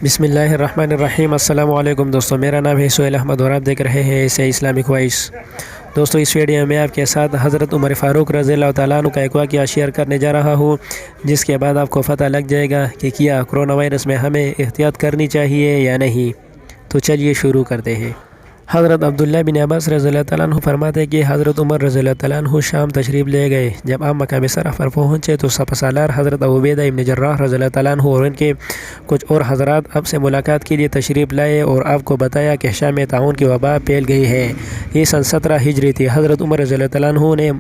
بسم اللہ الرحمن الرحیم۔ السلام علیکم دوستو، میرا نام ہے سہیل احمد اور آپ دیکھ رہے ہیں اسے اسلامک وائس۔ دوستو اس ویڈیو میں آپ کے ساتھ حضرت عمر فاروق رضی اللہ تعالیٰ عنہ کا ایک واقعہ شیئر کرنے جا رہا ہوں، جس کے بعد آپ کو پتہ لگ جائے گا کہ کیا کرونا وائرس میں ہمیں احتیاط کرنی چاہیے یا نہیں۔ تو چلیے شروع کرتے ہیں۔ حضرت عبداللہ بن عباس رضی اللہ تعالیٰ عنہ فرماتے کہ حضرت عمر رضی اللہ تعالیٰ عنہ شام تشریف لے گئے۔ جب آپ مقام شرف پر پہنچے تو سپہ سالار حضرت ابو عبیدہ ابن جراح رضی اللہ تعالیٰ عنہ اور ان کے کچھ اور حضرات آپ سے ملاقات کے لیے تشریف لائے اور آپ کو بتایا کہ شام میں طاعون کی وبا پھیل گئی ہے۔ یہ سن 17 ہجری تھی۔ حضرت عمر رضی اللہ تعالیٰ عنہ نے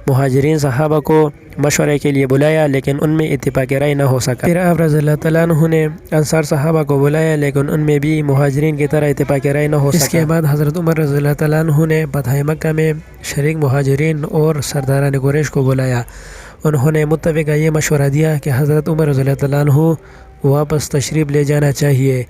مہاجرین صحابہ کو مشورے کے لیے بلایا، لیکن ان میں اتفاق رائے نہ ہو سکا۔ پھر آپ رضی اللہ تعالیٰ عنہ نے انصار صحابہ کو بلایا، لیکن ان میں بھی مہاجرین کی طرح اتفاق رائے نہ ہو سکا۔ اس کے بعد حضرت عمر رضی اللہ تعالیٰ عنہ نے فتح مکہ میں شریک مہاجرین اور سرداران قریش کو بلایا۔ انہوں نے متفقہ یہ مشورہ دیا کہ حضرت عمر رضی اللہ تعالیٰ عنہ واپس تشریف لے جانا چاہیے۔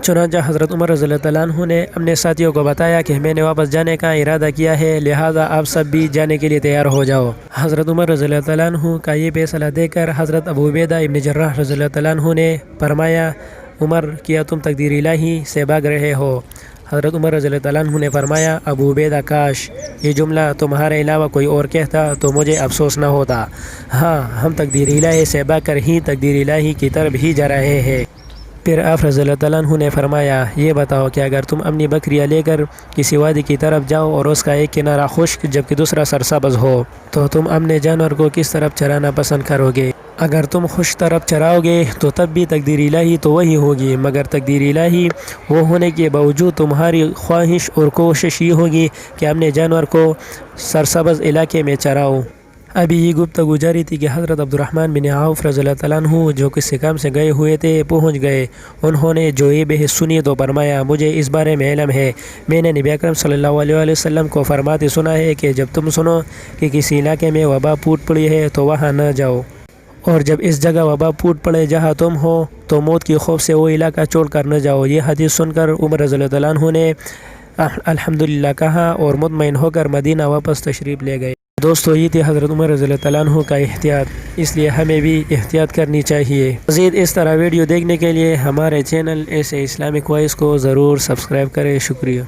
چنانچہ حضرت عمر رضی اللہ تعالیٰ عنہ نے اپنے ساتھیوں کو بتایا کہ میں نے واپس جانے کا ارادہ کیا ہے، لہذا آپ سب بھی جانے کے لیے تیار ہو جاؤ۔ حضرت عمر رضی اللہ تعالیٰ عنہ کا یہ فیصلہ دیکھ کر حضرت ابو عبیدہ ابن جراح رضی اللہ تعالیٰ عنہ نے فرمایا، عمر کیا تم تقدیر الہی سے بھاگ رہے ہو؟ حضرت عمر رضی اللہ تعالیٰ عنہ نے فرمایا، ابو عبیدہ کاش یہ جملہ تمہارے علاوہ کوئی اور کہتا تو مجھے افسوس نہ ہوتا۔ ہاں، ہم تقدیر الہی سے بھاگ کر ہی تقدیر الہی کی طرف ہی جا رہے ہیں۔ پھر آپ رضی اللہ تعالیٰ عنہ نے فرمایا، یہ بتاؤ کہ اگر تم اپنی بکریاں لے کر کسی وادی کی طرف جاؤ اور اس کا ایک کنارہ خشک جبکہ دوسرا سرسبز ہو تو تم اپنے جانور کو کس طرف چرانا پسند کرو گے؟ اگر تم خشک طرف چراؤ گے تو تب بھی تقدیر الہی تو وہی ہوگی، مگر تقدیر الہی وہ ہونے کے باوجود تمہاری خواہش اور کوشش یہ ہوگی کہ اپنے جانور کو سرسبز علاقے میں چراؤ۔ ابھی یہ گفتگو جاری تھی کہ حضرت عبدالرحمن بن عوف رضی اللہ تعالیٰ عنہ جو کسی کام سے گئے ہوئے تھے پہنچ گئے۔ انہوں نے جو یہ بحث سنی تو فرمایا، مجھے اس بارے میں علم ہے، میں نے نبی اکرم صلی اللہ علیہ وسلم کو فرماتے سنا ہے کہ جب تم سنو کہ کسی علاقے میں وبا پھوٹ پڑی ہے تو وہاں نہ جاؤ، اور جب اس جگہ وبا پھوٹ پڑے جہاں تم ہو تو موت کی خوف سے وہ علاقہ چھوڑ کر نہ جاؤ۔ یہ حدیث سن کر عمر رضی اللہ تعالیٰ عنہ نے الحمدللہ کہا اور مطمئن ہو کر مدینہ واپس تشریف لے گئے۔ دوستو یہ تھی حضرت عمر رضی اللہ تعالیٰ عنہ کا احتیاط، اس لیے ہمیں بھی احتیاط کرنی چاہیے۔ مزید اس طرح ویڈیو دیکھنے کے لیے ہمارے چینل ایسے اسلامک وائس کو ضرور سبسکرائب کریں۔ شکریہ۔